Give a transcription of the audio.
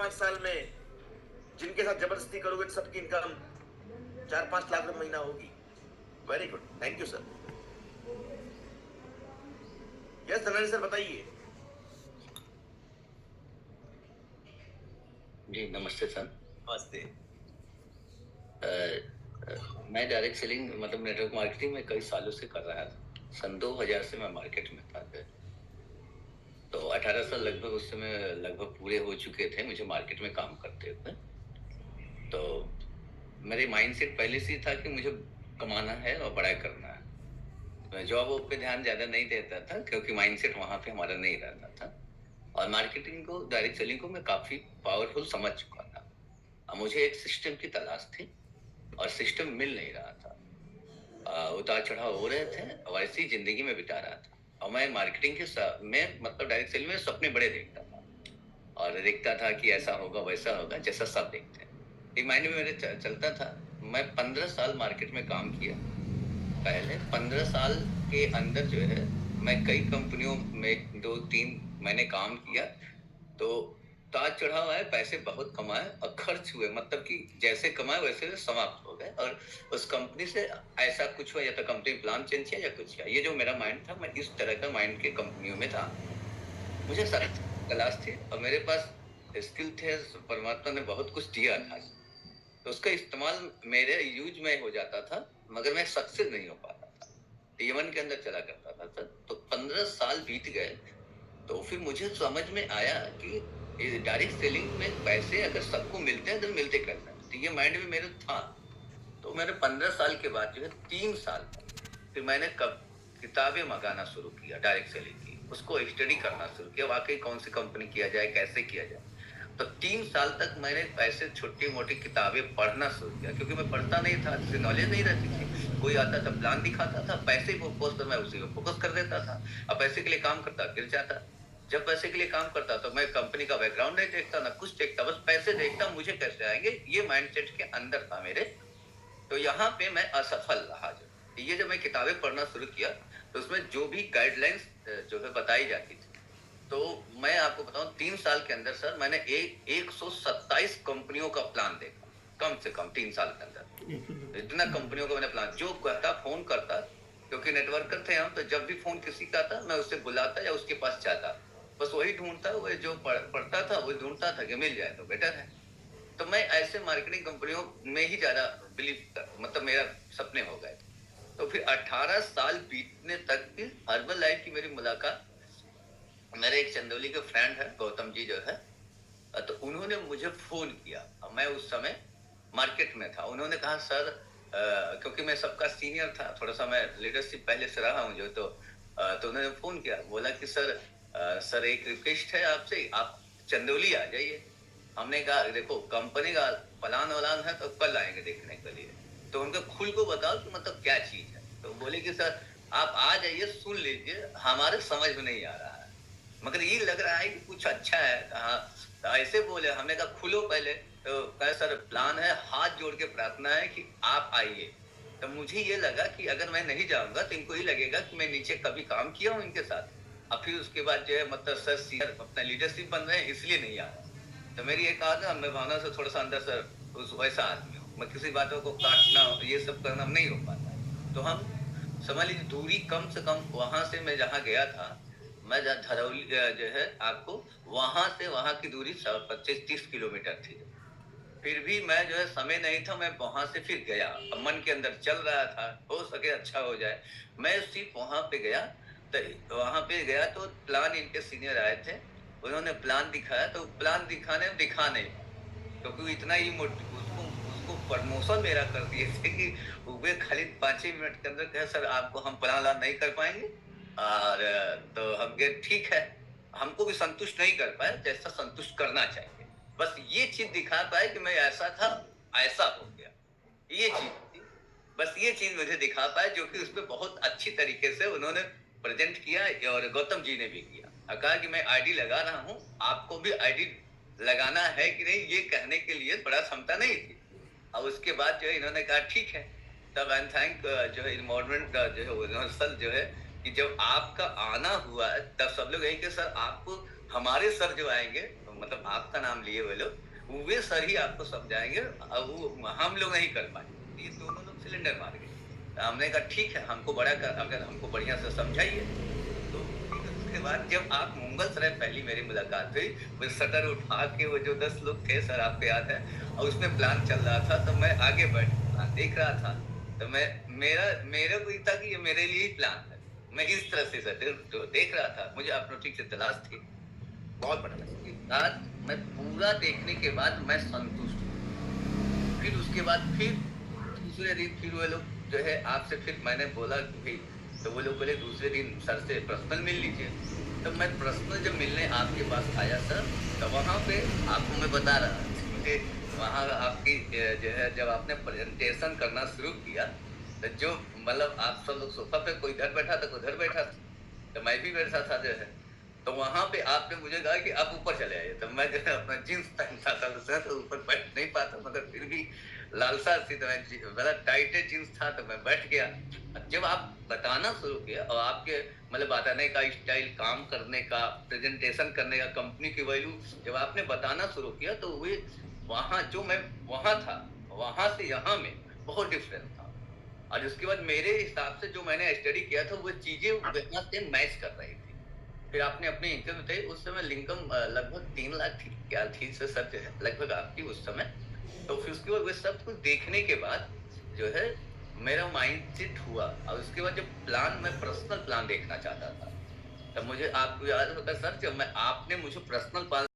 4-5 साल में जिनके साथ जबरदस्ती करोगे तो सबकी इनकम 4-5 लाख रुपए महीना होगी। Very good, thank you sir. Yes Dhanani sir, बताइए। जी नमस्ते सर। नमस्ते। मैं डायरेक्ट सेलिंग मतलब नेटवर्क मार्केटिंग में कई सालों से कर रहा था। सन 2000 से मैं मार्केट में था। तो 18 साल लगभग उस समय लगभग पूरे हो चुके थे मुझे मार्केट में काम करते हुए। तो मेरे माइंडसेट पहले से ही था कि मुझे कमाना है और बड़ा करना है। मैं जॉब वॉब पे ध्यान ज्यादा नहीं देता था क्योंकि माइंडसेट वहां पे हमारा नहीं रहता था। और मार्केटिंग को, डायरेक्ट सेलिंग को मैं काफी पावरफुल समझ चुका था। अब मुझे एक सिस्टम की तलाश थी और सिस्टम मिल नहीं रहा था। उतार चढ़ाव हो रहे थे और ऐसी जिंदगी में बिता रहा था। और मैं मार्केटिंग के में मतलब डायरेक्ट सेलिंग में सपने बड़े देखता था और देखता था कि ऐसा होगा वैसा होगा जैसा सब देखते हैं। एक माइंड में मेरे चलता था। मैं 15 साल मार्केट में काम किया। पहले 15 साल के अंदर जो है मैं कई कंपनियों में 2-3 मैंने काम किया। तो उतार चढ़ाव आए, पैसे बहुत कमाए और खर्च हुए, मतलब कि जैसे कमाए वैसे समाप्त हो गए। और उस कंपनी से ऐसा कुछ हुआ या तो कंपनी प्लान चेंज किया या कुछ किया। ये जो मेरा माइंड था, मैं इस तरह का माइंड के कंपनियों में था। मुझे सारी तलाश थी और मेरे पास स्किल थे। परमात्मा ने बहुत कुछ दिया था तो उसका इस्तेमाल मेरे यूज में हो जाता था, मगर मैं सक्सेस नहीं हो पाता था। यमन के अंदर चला करता था सर। तो 15 साल बीत गए। तो फिर मुझे समझ में आया कि डायरेक्ट सेलिंग में पैसे अगर सबको मिलते हैं तो मिलते कैसे हैं। तो ये माइंड में मेरे था। तो मैंने 15 साल के बाद जो है 3 साल फिर मैंने कब किताबें मंगाना शुरू किया डायरेक्ट सेलिंग की, उसको स्टडी करना शुरू किया, वाकई कौन सी कंपनी किया जाए, कैसे किया जाए। तो 3 साल तक मैंने ऐसे छोटी मोटी किताबें पढ़ना शुरू किया क्योंकि मैं पढ़ता नहीं था, जिससे नॉलेज नहीं रहती थी। कोई आता था, प्लान दिखाता था, पैसे फोकस कर, मैं उसी में फोकस कर देता था। अब पैसे के लिए काम करता, गिर जाता। जब पैसे के लिए काम करता तो मैं कंपनी का बैकग्राउंड नहीं देखता, ना कुछ देखता, बस पैसे देखता, मुझे कैसे आएंगे, ये माइंडसेट के अंदर था मेरे। तो यहाँ पे मैं असफल रहा। ये जब मैं किताबें पढ़ना शुरू किया तो उसमें जो भी गाइडलाइंस जो है बताई जाती थी, तो मैं आपको बताऊं 3 साल के अंदर सर मैंने 127 कंपनियों का प्लान देखा, कम से कम 3 साल के अंदर। इतना कंपनियों का मैंने प्लान, जो कहता फोन करता, क्योंकि नेटवर्कर थे हम, तो जब भी फोन किसी का था मैं उससे बुलाता या उसके पास जाता, बस वही ढूंढता, वही जो पढ़ता था वही ढूंढता था कि मिल जाए तो बेटर है। तो मैं ऐसे मार्केटिंग कंपनियों में ही ज्यादा बिलीव, मतलब मेरा सपने हो गए। तो फिर 18 साल बीतने तक भी हर्बल लाइफ की मेरी मुलाकात, मेरे एक चंदौली के फ्रेंड है गौतम जी जो है, तो उन्होंने मुझे फोन किया। मैं उस समय मार्केट में था। उन्होंने कहा सर, क्योंकि मैं सबका सीनियर था, थोड़ा सा मैं लीडरशिप पहले से रहा हूँ जो, तो उन्होंने फोन किया, बोला कि सर एक रिक्वेस्ट है आपसे, आप चंदौली आ जाइए। हमने कहा देखो कंपनी का प्लान वलान है तो कल आएंगे देखने के लिए, तो उनको खुल को बताओ कि मतलब क्या चीज है। तो बोले कि सर आप आ जाइए, सुन लीजिए, हमारे समझ में नहीं आ रहा है मगर ये लग रहा है कि कुछ अच्छा है। कहा तो ऐसे बोले, हमने कहा खुलो पहले। तो कहा सर प्लान है, हाथ जोड़ के प्रार्थना है कि आप आइए। तो मुझे ये लगा कि अगर मैं नहीं जाऊंगा तो इनको ये लगेगा कि मैं नीचे कभी काम किया हूँ इनके साथ, और फिर उसके बाद जो है मतलब सर सीनियर अपना लीडरशिप बन रहे हैं इसलिए नहीं आ रहा। तो मेरी एक आदत है, मैं भावना से थोड़ा सा अंदर सर उस वैसा आदमी हूँ, मैं किसी बातों को काटना ये सब करना नहीं हो पाता। तो हम समझ लीजिए दूरी कम से कम वहां से मैं जहाँ गया था, मैं जहाँ धरौली जो है आपको, वहां से वहां की दूरी 25-30 किलोमीटर थी। फिर भी मैं जो है समय नहीं था, मैं वहां से फिर गया। अब मन के अंदर चल रहा था हो सके अच्छा हो जाए। मैं सिर्फ वहां पे गया, तो वहां पे गया तो प्लान इनके सीनियर आए थे, उन्होंने प्लान दिखाया, तो प्लान दिखा नहीं पाए क्योंकि इतना ही उसको उसको प्रमोशन मेरा कर दिए थे कि वे खाली 5 मिनट के अंदर कहे सर आपको हम प्लान नहीं कर पाएंगे। और तो हम कहे ठीक है, हमको भी संतुष्ट नहीं कर पाए जैसा संतुष्ट करना चाहिए, बस ये चीज दिखा पाए कि मैं ऐसा था, ऐसा हो गया, ये चीज थी। बस ये चीज मुझे दिखा पाए जो कि उस पर बहुत अच्छी तरीके से उन्होंने प्रेजेंट किया, और गौतम जी ने भी किया और कहा कि मैं आईडी लगा रहा हूं, आपको भी आईडी लगाना है कि नहीं, ये कहने के लिए बड़ा क्षमता नहीं थी। और उसके बाद जो है इन्होंने कहा ठीक है। तब एंड थैंक जो है इन्वॉल्वमेंट जो है यूनिवर्सल जो है, कि जब आपका आना हुआ है तब सब लोग यही कि सर आपको, हमारे सर जो आएंगे मतलब आपका नाम लिए हुए लोग, वे सर ही आपको समझाएंगे, अब वो हम लोग नहीं कर पाए। ये दोनों लोग सिलेंडर मार गए। तो हमने कहा ठीक है, हमको बड़ा कर, अगर हमको बढ़िया से समझाइए। तो फिर उसके बाद जब आप मुगलसराय पहली मेरी मुलाकात हुई, वो शटर उठा के वो जो 10 लोग थे सर, आपको याद है, और उसमें प्लान चल रहा था, तो मैं आगे बैठ के प्लान देख रहा था। तो मेरे को ये था कि ये मेरे लिए ही प्लान है। मैं इस तरह से सर तो देख रहा था, मुझे अपनों ठीक से तलाश थी। बहुत बढ़िया। उसके बाद मैं पूरा देखने के बाद मैं संतुष्ट हूँ। फिर उसके बाद फिर दूसरे दिन फिर वो लोग जो है आपसे, फिर मैंने बोला कि भाई, तो वो लोग बोले दूसरे दिन सर से पर्सनल मिल लीजिए। तो मैं पर्सनल जब मिलने आपके पास आया सर, तो वहाँ पे आपको मैं बता रहा मुझे वहाँ आपकी जो है, जब आपने प्रेजेंटेशन करना शुरू किया, तो जो मतलब आप सब लोग सोफा पे, कोई इधर बैठा था, कोई उधर बैठा था, तो मैं भी बैठा था जो है। तो वहाँ पे आपने मुझे कहा कि आप ऊपर चले आइए। तो मैं जो है अपना जींस पहनता था सर, तो ऊपर बैठ नहीं पाता, मगर फिर भी लालसा थी, तो मैं बड़ा टाइट जींस था, तो मैं बैठ गया। जब आप बताना शुरू किया और आपके मतलब बताने का स्टाइल, काम करने का, प्रेजेंटेशन करने का, कंपनी की वैल्यू जब आपने बताना शुरू किया, तो वे वहाँ जो मैं वहाँ था, वहाँ से यहाँ में बहुत डिफरेंस था। और उसके बाद मेरे हिसाब से जो मैंने स्टडी किया था, वो चीजें वहाँ से मैच कर रही थी। फिर आपने अपनी इनकम बताई, उस समय लिंकम लगभग 3 लाख थी, क्या थी से सब जो है लगभग आपकी उस समय। तो फिर उसके बाद वो सब कुछ देखने के बाद जो है मेरा माइंड सेट हुआ, और उसके बाद जब प्लान, मैं पर्सनल प्लान देखना चाहता था, तब मुझे आपको याद होगा सर, जब मैं आपने मुझे पर्सनल प्लान